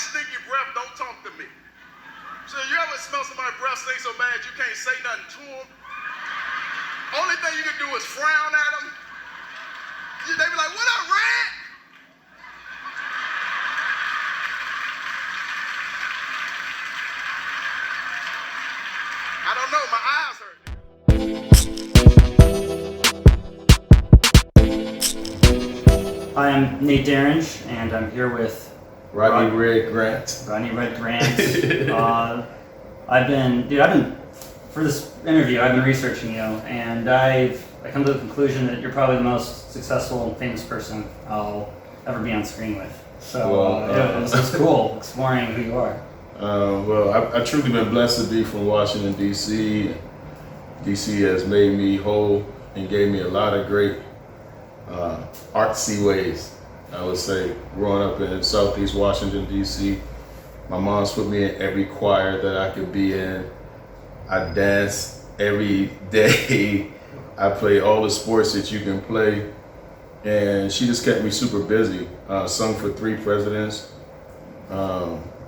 stinky breath, don't talk to me. So you ever smell somebody's breath stink so bad you can't say nothing to them? Only thing you can do is frown at them. They be like, what up, Red? I don't know, my eyes hurt. Hi, I'm Nate Derringe, and I'm here with Rodney Red Grant. Rodney Red Grant. I've been for this interview, I've been researching you, and I come to the conclusion that you're probably the most successful and famous person I'll ever be on screen with. So it was cool exploring who you are. I've truly been blessed to be from Washington, D.C. D.C. has made me whole and gave me a lot of great artsy ways, I would say. Growing up in Southeast Washington, D.C., my mom's put me in every choir that I could be in. I dance every day. I play all the sports that you can play. And she just kept me super busy. Sung for 3 presidents.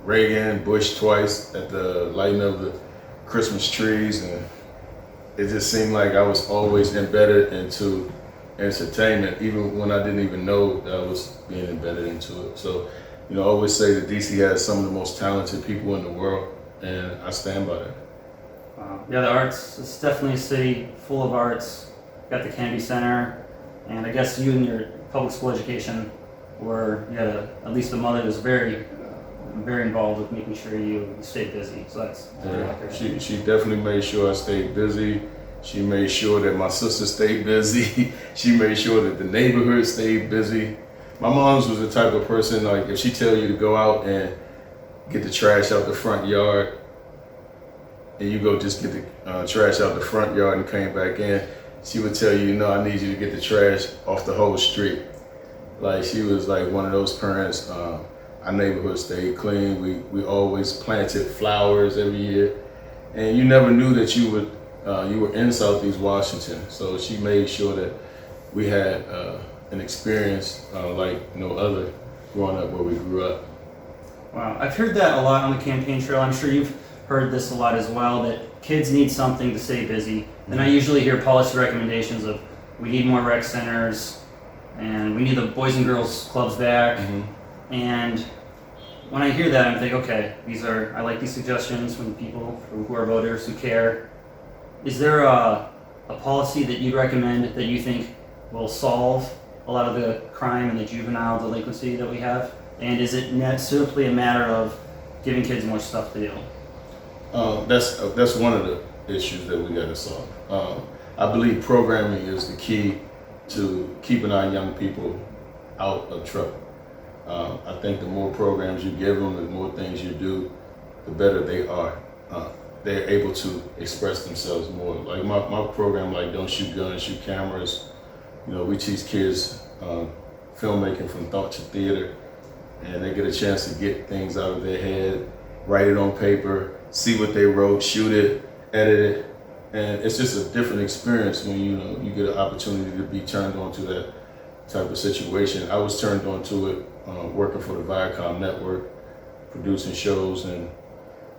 Reagan, Bush twice at the lighting of the Christmas trees. And it just seemed like I was always embedded into entertainment, even when I didn't even know that I was being embedded into it. So, I always say that DC has some of the most talented people in the world, and I stand by that. Yeah, the arts, it's definitely a city full of arts. Got the Kennedy Center, and I guess you and your public school education you had at least a mother that was very involved with making sure you stayed busy. So that's very accurate. She definitely made sure I stayed busy. She made sure that my sister stayed busy. She made sure that the neighborhood stayed busy. My mom's was the type of person, like, if she tell you to go out and get the trash out the front yard, and you go just get the trash out the front yard and came back in, she would tell you, I need you to get the trash off the whole street. Like, she was like one of those parents. Our neighborhood stayed clean. We always planted flowers every year. And you never knew that you were in Southeast Washington. So she made sure that we had an experience like no other growing up where we grew up. Wow, I've heard that a lot on the campaign trail. I'm sure you've heard this a lot as well, that kids need something to stay busy. And I usually hear policy recommendations of, we need more rec centers, and we need the Boys and Girls Clubs back. Mm-hmm. And when I hear that, I'm thinking, okay, I like these suggestions from people who are voters who care. Is there a policy that you'd recommend that you think will solve a lot of the crime and the juvenile delinquency that we have? And is it simply a matter of giving kids more stuff to do? That's one of the issues that we got to solve. I believe programming is the key to keeping our young people out of trouble. I think the more programs you give them, the more things you do, the better they are. They're able to express themselves more. Like my program, like Don't Shoot Guns, Shoot Cameras. We teach kids filmmaking from thought to theater, and they get a chance to get things out of their head, write it on paper, see what they wrote, shoot it, edit it, and it's just a different experience when you get an opportunity to be turned on to that type of situation. I was turned on to it working for the Viacom network, producing shows, and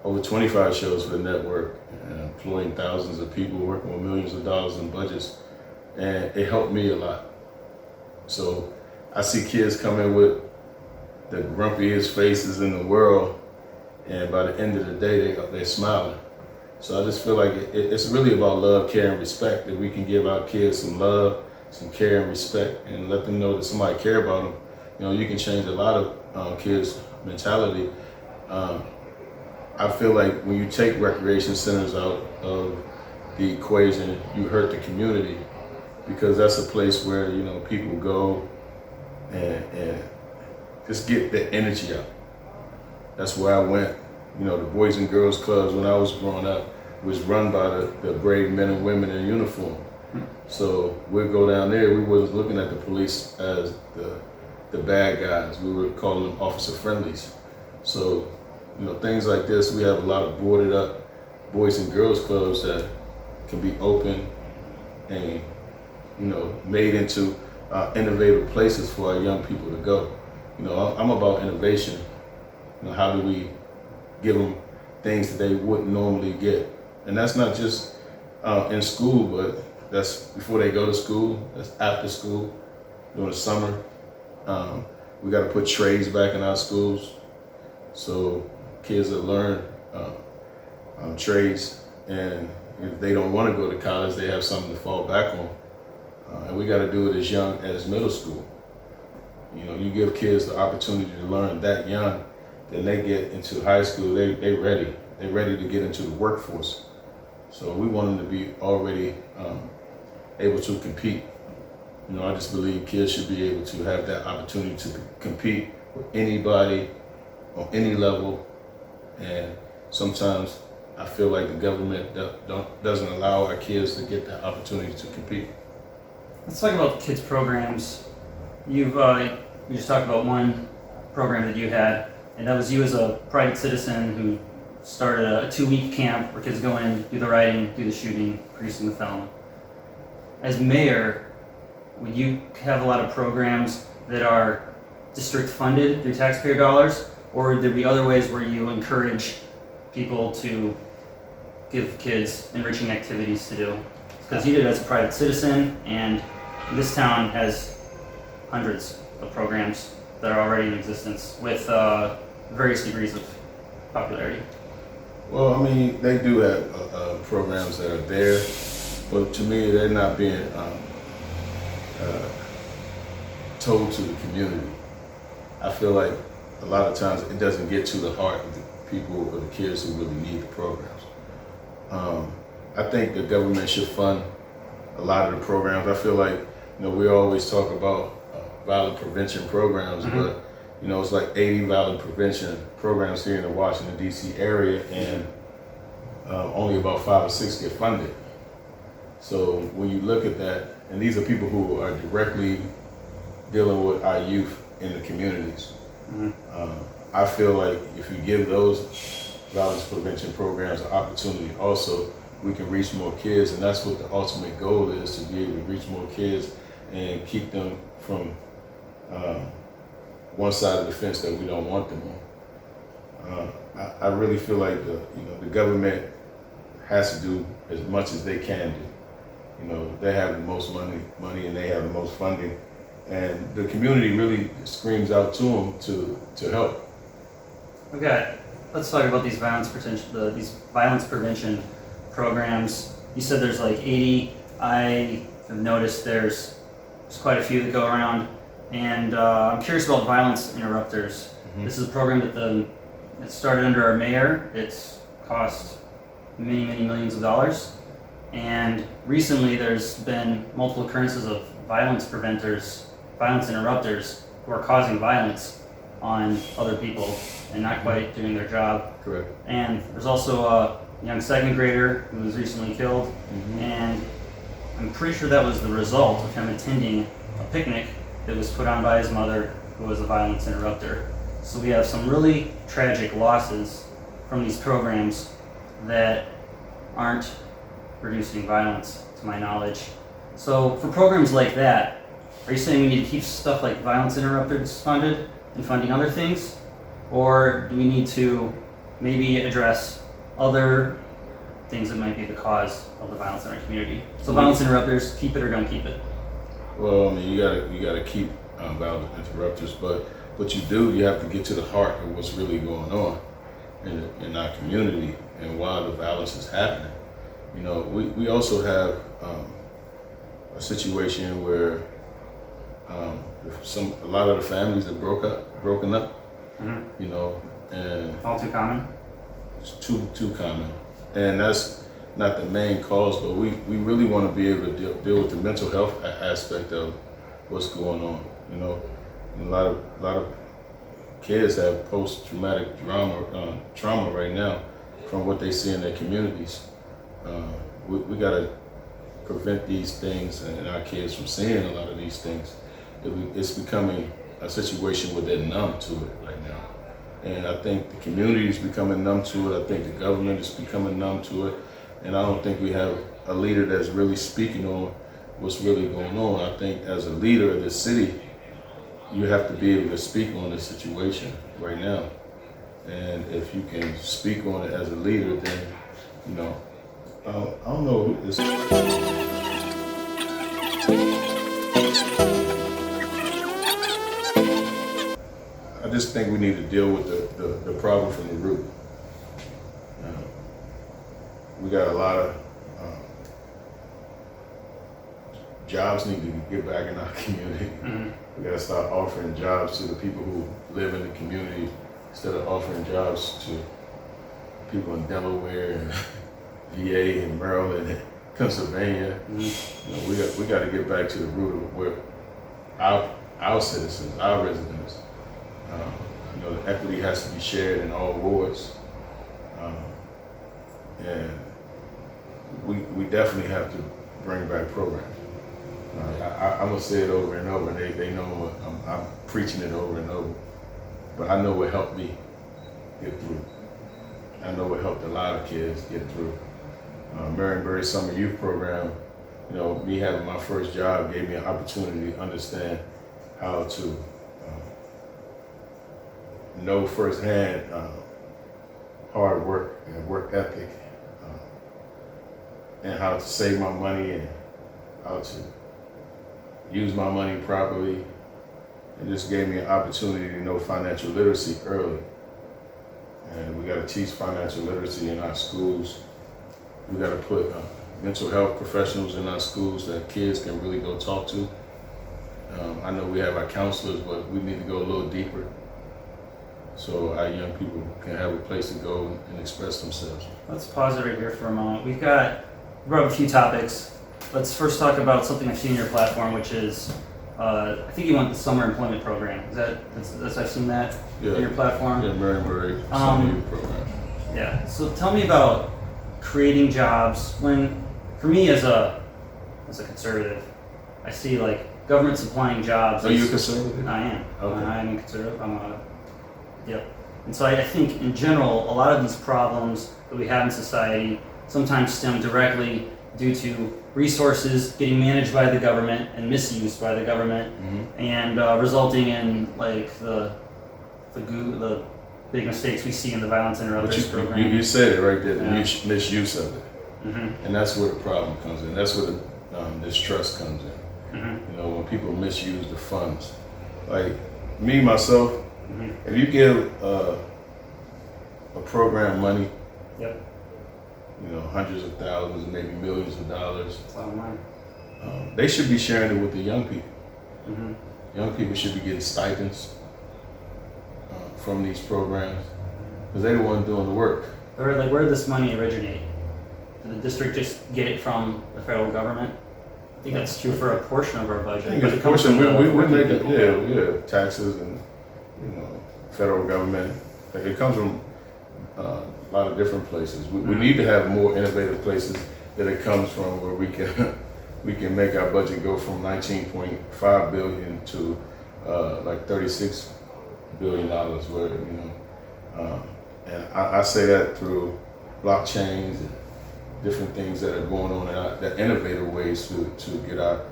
over 25 shows for the network, and employing thousands of people, working with millions of dollars in budgets, and it helped me a lot. So I see kids come in with the grumpiest faces in the world, and by the end of the day, they're smiling. So I just feel like it's really about love, care, and respect, that we can give our kids some love, some care and respect, and let them know that somebody care about them. You can change a lot of kids' mentality. I feel like when you take recreation centers out of the equation, you hurt the community, because that's a place where people go and just get the energy out. That's where I went. The Boys and Girls Clubs when I was growing up was run by the brave men and women in uniform. So we'd go down there. We wasn't looking at the police as the bad guys. We were calling them officer friendlies. So things like this, we have a lot of boarded up Boys and Girls Clubs that can be open and made into innovative places for our young people to go. I'm about innovation, how do we give them things that they wouldn't normally get? And that's not just in school, but that's before they go to school, that's after school, during the summer. We got to put trades back in our schools so kids will learn trades, and if they don't want to go to college, they have something to fall back on. And we got to do it as young as middle school. You give kids the opportunity to learn that young, then they get into high school, they ready. They're ready to get into the workforce. So we want them to be already able to compete. I just believe kids should be able to have that opportunity to compete with anybody on any level. And sometimes I feel like the government doesn't allow our kids to get that opportunity to compete. Let's talk about kids programs. You just talked about one program that you had, and that was you as a private citizen who started a 2-week camp where kids go in, do the writing, do the shooting, producing the film. As mayor, would you have a lot of programs that are district funded through taxpayer dollars, or would there be other ways where you encourage people to give kids enriching activities to do? Because you did it as a private citizen, and this town has hundreds of programs that are already in existence with various degrees of popularity. Well, I mean, they do have programs that are there, but to me, they're not being told to the community. I feel like a lot of times it doesn't get to the heart of the people or the kids who really need the programs. I think the government should fund a lot of the programs. I feel like, we always talk about violent prevention programs, but it's like 80 violent prevention programs here in the Washington, D.C. area, and only about 5 or 6 get funded. So when you look at that, and these are people who are directly dealing with our youth in the communities. I feel like if you give those violence prevention programs an opportunity also, we can reach more kids, and that's what the ultimate goal is, to be able to reach more kids and keep them from one side of the fence that we don't want them on. I really feel like the government has to do as much as they can do. They have the most money and they have the most funding, and the community really screams out to them to help. Okay, let's talk about these violence prevention programs. You said there's like 80. I have noticed there's quite a few that go around, and I'm curious about violence interrupters. This is a program that started under our mayor. It's cost many, many millions of dollars, and recently there's been multiple occurrences of violence interrupters who are causing violence on other people and not quite doing their job. Correct. And there's also a young 2nd grader who was recently killed, and I'm pretty sure that was the result of him attending a picnic that was put on by his mother, who was a violence interrupter. So we have some really tragic losses from these programs that aren't reducing violence, to my knowledge. So for programs like that, are you saying we need to keep stuff like violence interrupters funded and funding other things? Or do we need to maybe address other things that might be the cause of the violence in our community? So violence interrupters, keep it or don't keep it? Well, I mean, you gotta keep violent interrupters, but you have to get to the heart of what's really going on in our community and why the violence is happening. We also have a situation where a lot of the families are broken up. And All too common. it's too common, and that's not the main cause. But we really want to be able to deal with the mental health aspect of what's going on. A lot of kids have post-traumatic trauma right now from what they see in their communities. We got to prevent these things and our kids from seeing a lot of these things. It's becoming a situation where they're numb to it right now. And I think the community is becoming numb to it. I think the government is becoming numb to it. And I don't think we have a leader that's really speaking on what's really going on. I think as a leader of the city, you have to be able to speak on this situation right now. And if you can speak on it as a leader, then, you know, I don't know. I just think we need to deal with the problem from the root. We got a lot of jobs need to get back in our community. Mhm. We got to start offering jobs to the people who live in the community instead of offering jobs to people in Delaware and VA and Maryland and Pennsylvania. You know, we got to get back to the root of where our citizens, our residents. You know, the equity has to be shared in all wards, and we definitely have to bring back programs. I'm gonna say it over and over, and they know I'm preaching it over and over. But I know what helped me get through. I know what helped a lot of kids get through. Marionberry Summer Youth Program, you know, me having my first job gave me an opportunity to understand how to know firsthand hard work and work ethic, and how to save my money and how to use my money properly. It just gave me an opportunity to know financial literacy early. And we got to teach financial literacy in our schools. We got to put mental health professionals in our schools that kids can really go talk to. I know we have our counselors, but we need to go a little deeper so our young people can have a place to go and express themselves. Let's pause it right here for a moment. We brought up a few topics. Let's first talk about something I've seen in your platform, which is, I think you want the summer employment program. That's I've seen that in your platform? Yeah, Marionberry Summer Youth Program. Yeah, so tell me about creating jobs when, for me as a conservative, I see like government supplying jobs. Are you a conservative? I am. Okay. I am a conservative. Yep. And so I think in general, a lot of these problems that we have in society sometimes stem directly due to resources getting managed by the government and misused by the government, and resulting in like the big mistakes we see in the violence interrupters program. You said it right there, the Yeah. misuse of it. And that's where the problem comes in. That's where the distrust comes in. You know, when people misuse the funds. Like me, myself, if you give a program money, Yep. you know, hundreds of thousands, maybe millions of dollars, That's a lot of money. they should be sharing it with the young people. Young people should be getting stipends from these programs because they're the ones doing the work. Or like, where did this money originate? Did the district just get it from the federal government? I think that's true for a portion of our budget. I think but it's it comes portion, from the we working make it, people. yeah, taxes and, you know, federal government. Like, it comes from a lot of different places. We need to have more innovative places that it comes from where we can make our budget go from 19.5 billion to like $36 billion, where, you know, and I say that through blockchains and different things that are going on, and that innovative ways to get our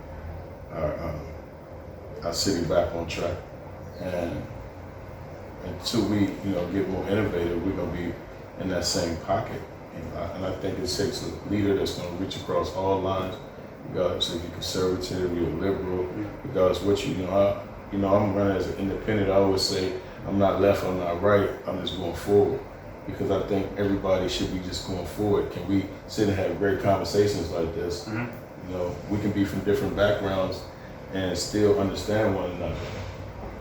city back on track. And until we, you know, get more innovative, we're gonna be in that same pocket. And I think it takes a leader that's gonna reach across all lines, regardless if you're conservative, you're liberal, regardless what you know. I'm running as an independent. I always say I'm not left, I'm not right. I'm just going forward, because I think everybody should be just going forward. Can we sit and have great conversations like this? You know, we can be from different backgrounds and still understand one another.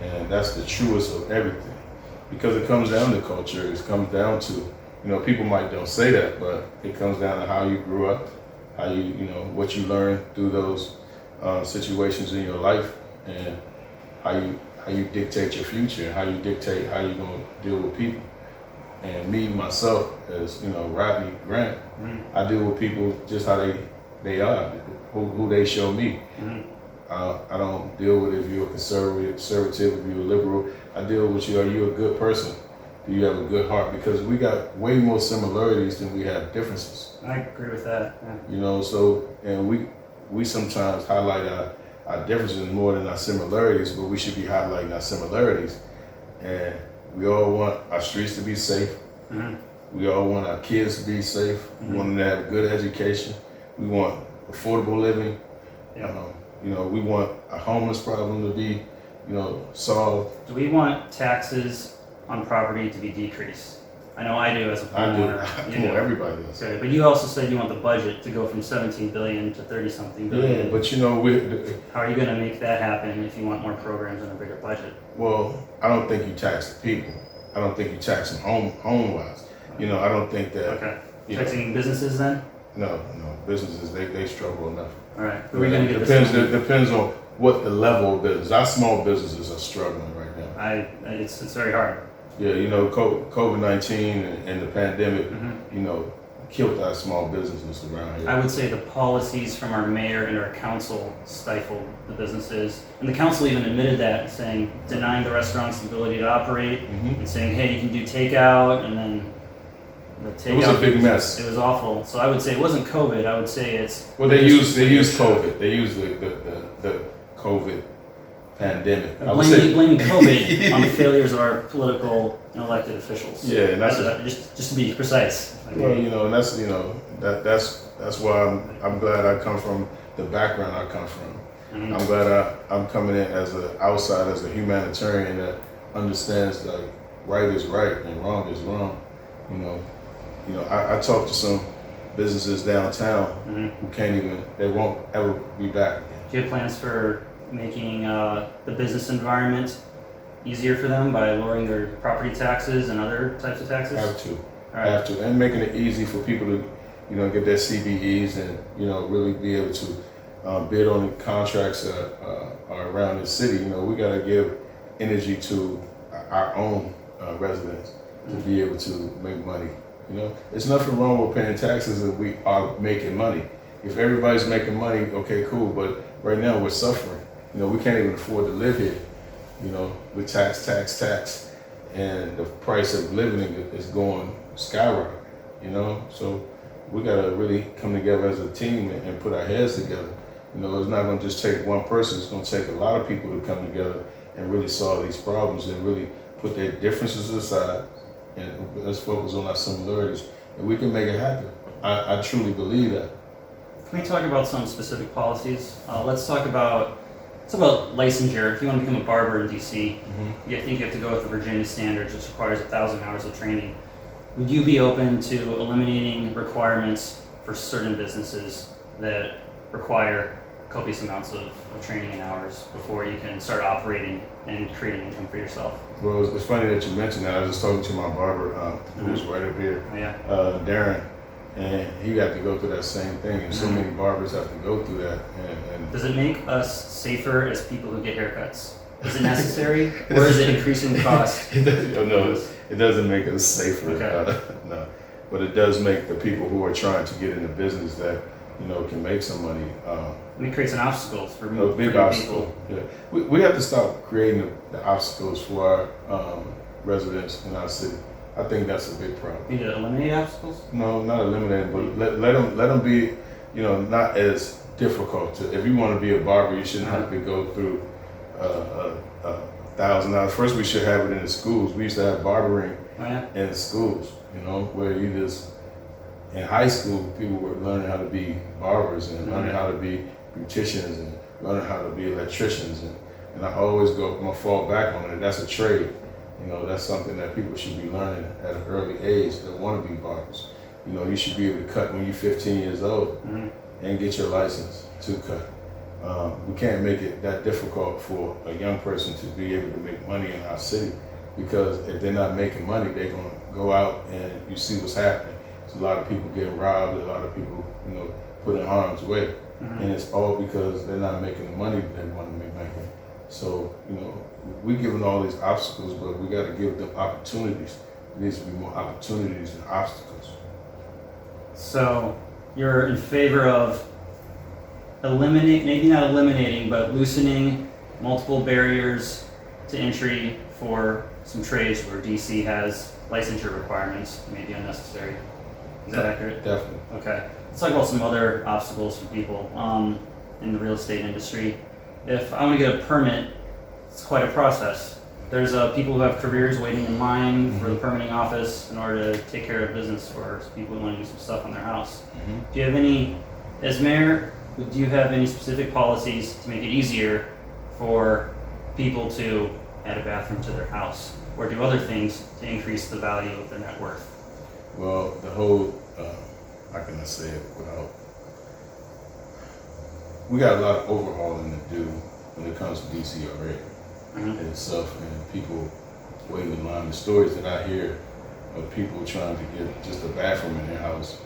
And that's the truest of everything. Because it comes down to culture, it comes down to, you know, people might don't say that, but it comes down to how you grew up, how you know, what you learned through those situations in your life, and how you dictate your future, how you dictate how you're gonna deal with people. And me, myself, as, you know, Rodney Grant, I deal with people just how they are, who they show me. I don't deal with if you're a conservative, if you're a liberal. I deal with you, are you a good person? Do you have a good heart? Because we got way more similarities than we have differences. I agree with that. Yeah. You know, so, and we sometimes highlight our differences more than our similarities, but we should be highlighting our similarities. And We all want our streets to be safe. Mhm. We all want our kids to be safe. We want them to have good education. We want affordable living. Yeah. We want a homeless problem to be, solved. Do we want taxes on property to be decreased? I know I do as a I do. homeowner. You do. Everybody does. Okay, but you also said you want the budget to go from 17 billion to 30 something Yeah, billion. but How are you going to make that happen if you want more programs and a bigger budget? I don't think you tax the people. I don't think you tax them home wise. I don't think that. Okay. you know, Taxing businesses then? No, businesses they struggle enough. All right. Who are we going to get depends, this? Depends on what the level of business. Our small businesses are struggling right now. It's very hard. Yeah, COVID-19 and the pandemic, Mm-hmm. killed our small businesses around here. I would say the policies from our mayor and our council stifled the businesses. And the council even admitted that, saying, denying the restaurants the ability to operate Mhm. and saying, hey, you can do takeout, and then the takeout. It was a big mess. It was awful. So I would say it wasn't COVID. I would say it's. Well, they used COVID. They used the COVID pandemic. I would say, Blaming COVID on the failures of our political and elected officials. Yeah, and that's just to be precise. well, and that's why I'm glad I come from the background I come from. Mhm. I'm glad I'm coming in as an outsider, as a humanitarian that understands like right is right and wrong is wrong. I talked to some businesses downtown Mhm. who they won't ever be back. Do you have plans for making the business environment easier for them by lowering their property taxes and other types of taxes? Have to. All right. Have to, and making it easy for people to, get their CBEs and really be able to bid on the contracts that are around the city. We got to give energy to our own residents to be able to make money. There's nothing wrong with paying taxes if we are making money. If everybody's making money, okay, cool. But right now we're suffering. We can't even afford to live here. With tax, and the price of living is going skyrocket. So we gotta really come together as a team and put our heads together. It's not gonna just take one person. It's gonna take a lot of people to come together and really solve these problems and really put their differences aside and let's focus on our similarities, and we can make it happen. I truly believe that. Can we talk about some specific policies? Let's talk about licensure. If you want to become a barber in DC, I think you have to go with the Virginia standards, which requires 1,000 hours of training. Would you be open to eliminating requirements for certain businesses that require copious amounts of training and hours before you can start operating and creating income for yourself? Well, it's funny that you mentioned that. I was just talking to my barber, who's right up here, Oh, yeah. Darren, and he got to go through that same thing. And so many barbers have to go through that. And Does it make us safer as people who get haircuts? Is it necessary, or is it increasing the cost? It doesn't make us safer. Okay. No, but it does make the people who are trying to get into business that can make some money. And it creates an obstacle for A new big obstacle. Yeah, we have to stop creating the obstacles for our residents in our city. I think that's a big problem. You need to eliminate obstacles? No, not eliminating, but let them be, not as difficult. If you want to be a barber, you shouldn't have to go through 1,000 hours. First, we should have it in the schools. We used to have barbering Oh, yeah. in schools, where you just in high school people were learning how to be barbers and learning how to be beauticians and learning how to be electricians and I always fall back on it. That's a trade. That's something that people should be learning at an early age that want to be barbers. You should be able to cut when you're 15 years old and get your license to cut. We can't make it that difficult for a young person to be able to make money in our city, because if they're not making money, they're going to go out and you see what's happening. There's a lot of people getting robbed, a lot of people, put in harm's way. And it's all because they're not making the money that they want to be making. So, we're giving all these obstacles, but we got to give them opportunities. There needs to be more opportunities than obstacles. So you're in favor of maybe not eliminating, but loosening multiple barriers to entry for some trades where DC has licensure requirements that may be unnecessary. Is that accurate? Definitely. Okay. Let's talk about some other obstacles for people in the real estate industry. If I want to get a permit, it's quite a process. there's people who have careers waiting in line for the permitting office in order to take care of business for people who want to do some stuff on their house. Do you have any, as mayor, do you have any specific policies to make it easier for people to add a bathroom to their house or do other things to increase the value of their net worth? Well, the whole, how can I say it without, we got a lot of overhauling to do when it comes to DCRA and itself, and people waiting in line. The stories that I hear of people trying to get just a bathroom in their house,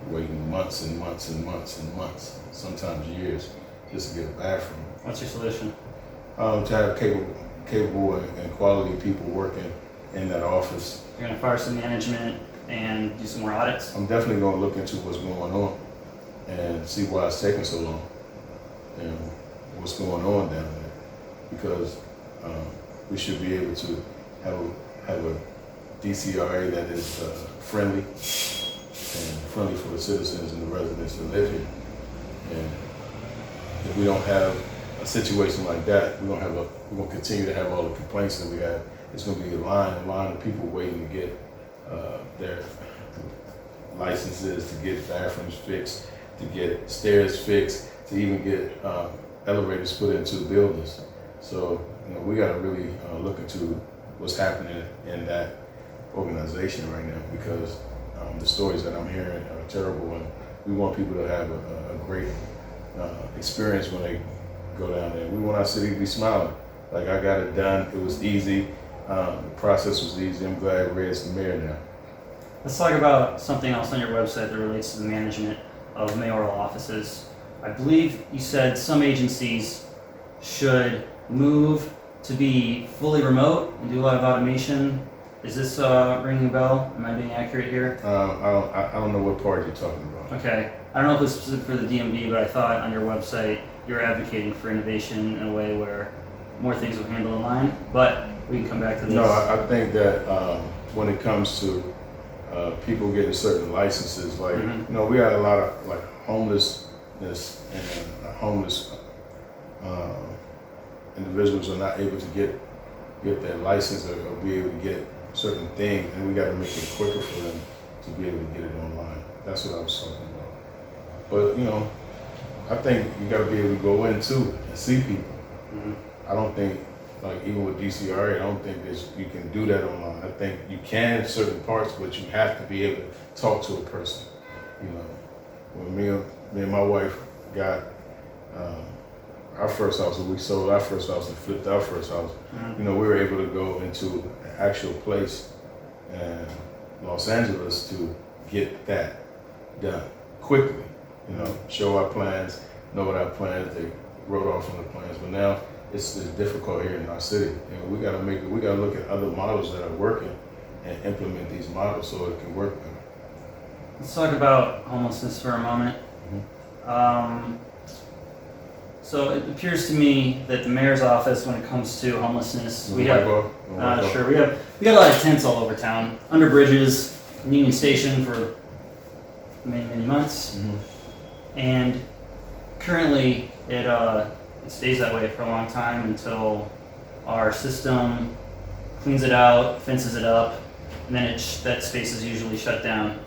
waiting months and months and months and months, sometimes years, just to get a bathroom. What's your solution? To have capable and quality people working in that office. You're gonna fire some management and do some more audits? I'm definitely gonna look into what's going on and see why it's taking so long and what's going on down there. Because we should be able to have a DCRA that is friendly and friendly for the citizens and the residents that live here. And if we don't have a situation like that, we're gonna continue to have all the complaints that we have. It's gonna be a line of people waiting to get their licenses, to get bathrooms fixed, to get stairs fixed, to even get elevators put into buildings. So we got to really look into what's happening in that organization right now, because the stories that I'm hearing are terrible, and we want people to have a great experience when they go down there. We want our city to be smiling. Like, I got it done. It was easy. The process was easy. I'm glad Red's the mayor now. Let's talk about something else on your website that relates to the management of mayoral offices. I believe you said some agencies should move to be fully remote and do a lot of automation. Is this ringing a bell? Am I being accurate here? I don't know what part you're talking about. Okay. I don't know if it's specific for the DMV, but I thought on your website you're advocating for innovation in a way where more things will handle online. But we can come back to this. No, I think that when it comes to people getting certain licenses, like we got a lot of like homelessness and homeless individuals are not able to get their license or be able to get certain things, and we got to make it quicker for them to be able to get it online. That's what I was talking about. But I think you got to be able to go in too and see people. I don't think, like, even with DCRA, I don't think you can do that online. I think you can in certain parts, but you have to be able to talk to a person. When me and my wife got our first house, when we sold our first house and flipped our first house, we were able to go into an actual place in Los Angeles to get that done quickly. Show our plans, know what our plans, they wrote off on the plans, but now it's difficult here in our city. We gotta look at other models that are working and implement these models so it can work better. Let's talk about homelessness for a moment. So it appears to me that the mayor's office, when it comes to homelessness, we have a lot of tents all over town, under bridges, Union Station for many months, and currently it stays that way for a long time until our system cleans it out, fences it up, and then that space is usually shut down.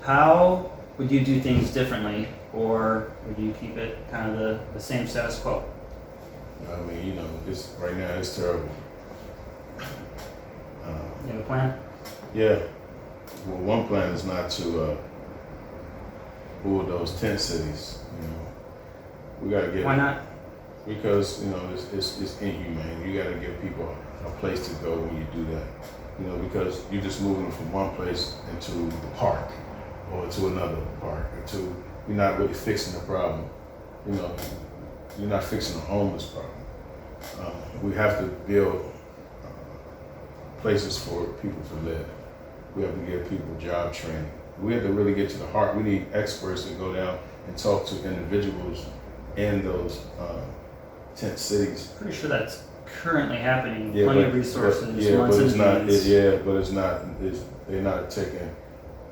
How would you do things differently, or would you keep it kind of the same status quo? I mean, right now it's terrible. You have a plan? Yeah. Well, one plan is not to bulldoze tent cities. We got to get. Why not? Because it's inhumane. You got to give people a place to go when you do that. Because you're just moving from one place into the park or to another park, you're not really fixing the problem. You're not fixing the homeless problem. We have to build places for people to live. We have to give people job training. We have to really get to the heart. We need experts to go down and talk to individuals in those tent cities. Pretty sure that's currently happening. Yeah, Plenty of resources. They're not taking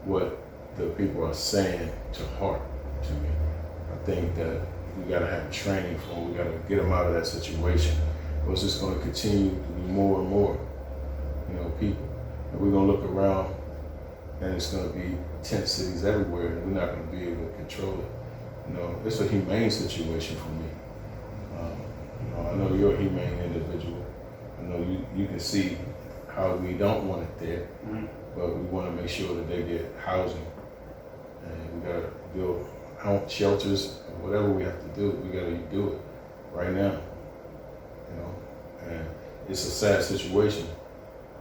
what the people are saying to heart. To me, I think that we got to have training for them. We got to get them out of that situation. or it's just going to continue to be more and more, people. And we're going to look around, and it's going to be tent cities everywhere, and we're not going to be able to control it. It's a humane situation for me. I know you're a humane individual. I know you can see how we don't want it there, but we want to make sure that they get housing, and we got to build shelters, whatever we have to do. We got to do it right now. And it's a sad situation.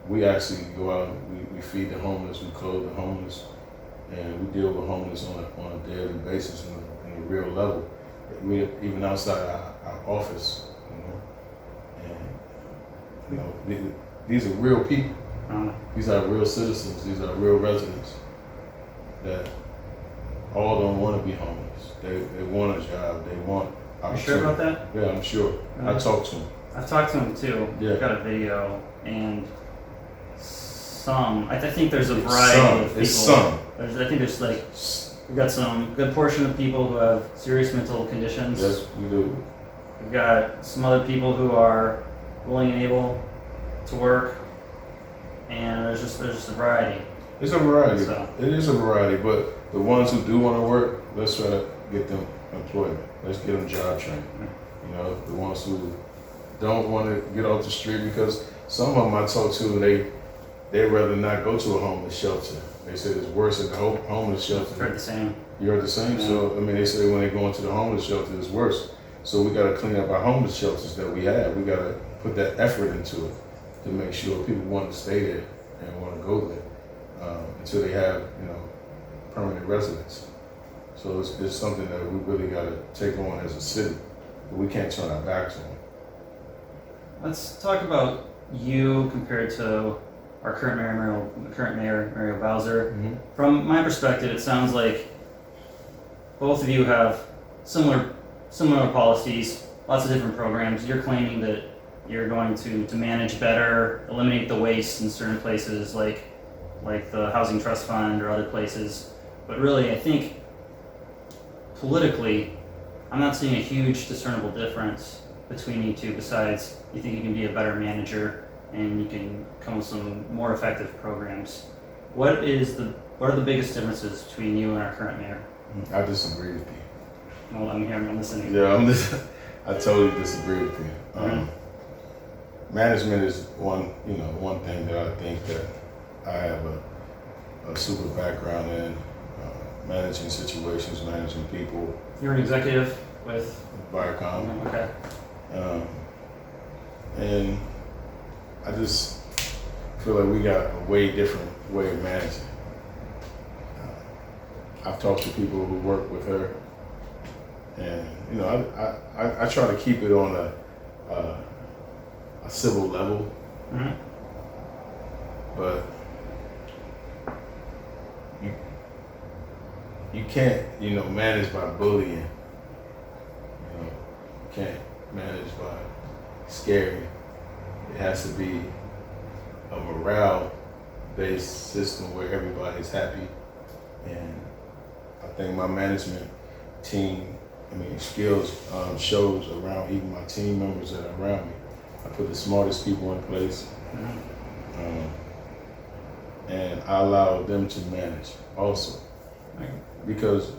We actually go out and we feed the homeless, we clothe the homeless, and we deal with homeless on a daily basis in a real level. We even outside our office, and these are real people. These are real citizens. These are real residents that all don't want to be homeless. They want a job. They want opportunity. You sure about that? Yeah, I'm sure. I talked to them. I've talked to him too. Yeah. I've got a video, and I think there's a variety of people. It's some. I think there's like, we've got some good portion of people who have serious mental conditions. Yes, we do. We've got some other people who are willing and able to work, and there's just a variety. It's a variety. So. It is a variety, but the ones who do want to work, let's try to get them employment. Let's get them job training. The ones who don't want to get off the street, because some of them I talk to, they'd rather not go to a homeless shelter. They said it's worse at the homeless shelter. I've heard the same. You heard the same? Yeah. So, they say when they go into the homeless shelter, it's worse. So we got to clean up our homeless shelters that we have. We got to put that effort into it to make sure people want to stay there and want to go there until they have, permanent residence. So it's something that we really got to take on as a city. But we can't turn our backs on it. Let's talk about you compared to our current mayor, Mario Bowser. Mm-hmm. From my perspective, it sounds like both of you have similar policies, lots of different programs. You're claiming that you're going to manage better, eliminate the waste in certain places like the Housing Trust Fund or other places. But really, I think politically, I'm not seeing a huge discernible difference between you two, besides you think you can be a better manager and you can come with some more effective programs. What are the biggest differences between you and our current mayor? I disagree with you. Well, I'm here, I'm listening. Yeah, I totally disagree with you. Management is one thing that I think that I have a super background in, managing situations, managing people. You're an executive with Viacom. Okay. And I just feel like we got a way different way of managing. I've talked to people who work with her, and I try to keep it on a civil level, but you can't manage by bullying. You can't manage by scaring. It has to be a morale-based system where everybody's happy. And I think my management team, skills shows around even my team members that are around me. I put the smartest people in place, and I allow them to manage also. Because,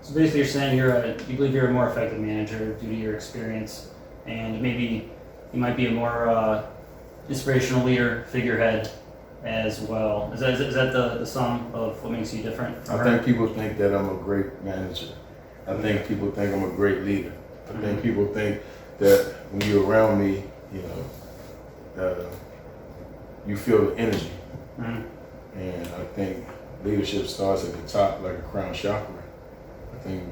So basically you're saying you believe you're a more effective manager due to your experience, and maybe you might be a more inspirational leader, figurehead as well. Is that the sum of what makes you different from her? I think people think that I'm a great manager. I think people think I'm a great leader. I think people think that when you're around me, you feel the energy. And I think leadership starts at the top like a crown chakra. I think,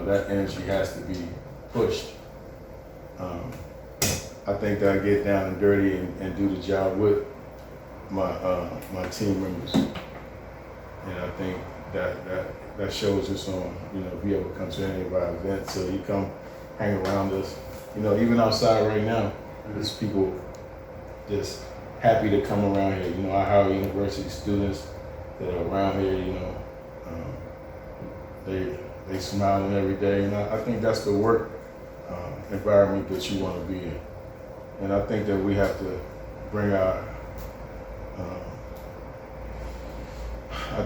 that energy has to be pushed. I think that I get down and dirty and do the job with my team members. And I think that shows us on, if you ever come to any of our events, so you come hang around us. Even outside right now, there's people just happy to come around here. I hire university students that are around here, they smiling every day, and I think that's the work environment that you want to be in. And I think that we have to bring our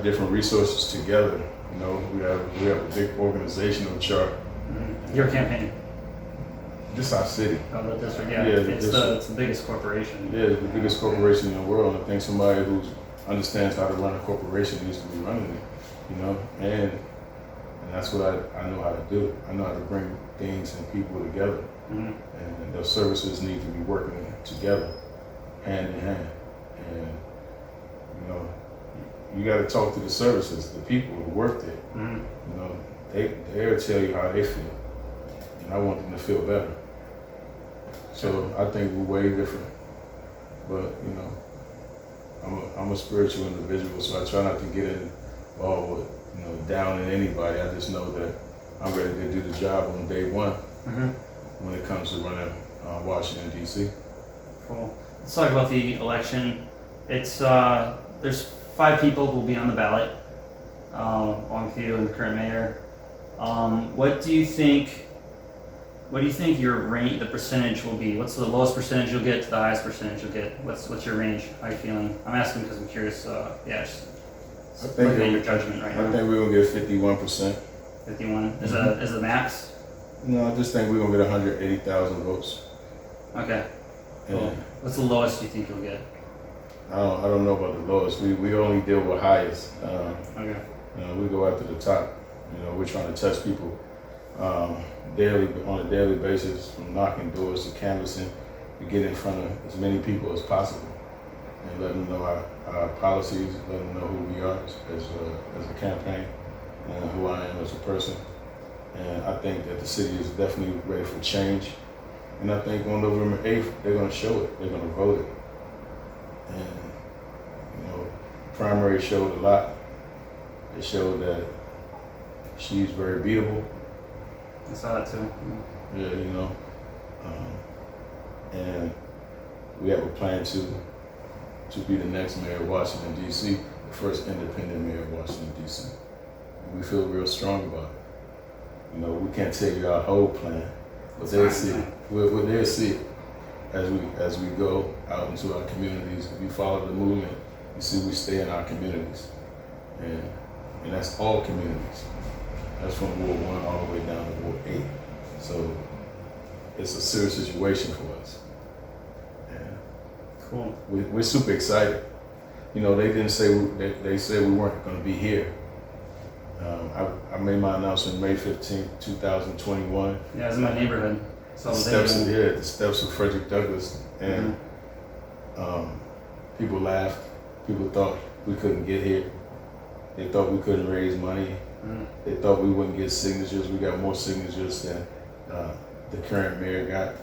different resources together. You know, we have a big organizational chart. Your campaign. This our city. Oh, the district, yeah. Yeah, the it's the biggest corporation. Yeah, it's the biggest corporation in the world. I think somebody who understands how to run a corporation needs to be running it. You know, and that's what I know how to do. I know how to bring things and people together, and those services need to be working together, hand in hand. And you know, you got to talk to the services, the people who work there. You know, they'll tell you how they feel, and I want them to feel better. So I think we're way different, but you know, I'm a spiritual individual, so I try not to get involved with, you know, down in anybody. I just know that I'm ready to do the job on day one when it comes to running Washington D.C. Cool. Let's talk about the election. It's there's 5 people who will be on the ballot, along with you and the current mayor. What do you think your range, the percentage will be? What's the lowest percentage you'll get to the highest percentage you'll get? What's your range? How are you feeling? I'm asking because I'm curious. Just I think looking at your judgment right now. I think we're gonna get 51%. 51 is the max. No, I just think we're gonna get 180,000 votes. Okay. Cool. And What's the lowest you think you'll get? I don't know about the lowest. We only deal with highest. Okay. You know, we go after the top. You know, we're trying to touch people daily, on a daily basis, from knocking doors to canvassing, to get in front of as many people as possible and let them know our policies, let them know who we are as a campaign and who I am as a person. And I think that the city is definitely ready for change. And I think on November 8th, they're going to show it. They're going to vote it. And, you know, primary showed a lot. It showed that she's very beatable. I saw that too. Yeah, you know. And we have a plan to be the next mayor of Washington, D.C., the first independent mayor of Washington, D.C. And we feel real strong about it. You know, we can't tell you our whole plan, but they'll see it. They'll see it as we go out into our communities. If you follow the movement, you see we stay in our communities. And that's all communities. That's from Ward 1 all the way down to Ward 8. So it's a serious situation for us. And Cool. we're super excited. You know, they didn't say, they said we weren't going to be here. I made my announcement May 15th, 2021. Yeah, it's in my neighborhood. So The steps of Frederick Douglass. And people laughed. People thought we couldn't get here. They thought we couldn't raise money. They thought we wouldn't get signatures. We got more signatures than the current mayor got.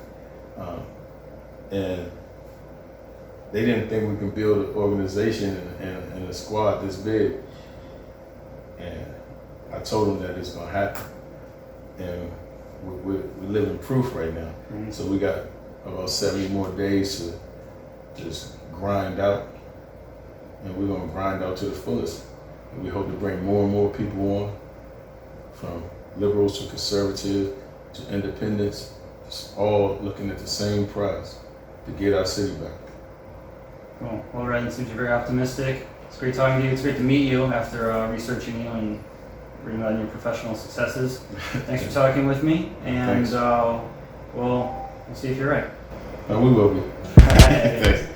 And they didn't think we could build an organization and a squad this big. And I told them that it's going to happen. And we're living proof right now. So we got about 70 more days to just grind out. And we're going to grind out to the fullest. And we hope to bring more and more people on, from liberals to conservatives to independents, just all looking at the same prize to get our city back. Cool. Well, Rodney, seems you're very optimistic. It's great talking to you. It's great to meet you after researching you and reading about your professional successes. Thanks for talking with me, and we'll see if you're right. We will be. All right. Thanks.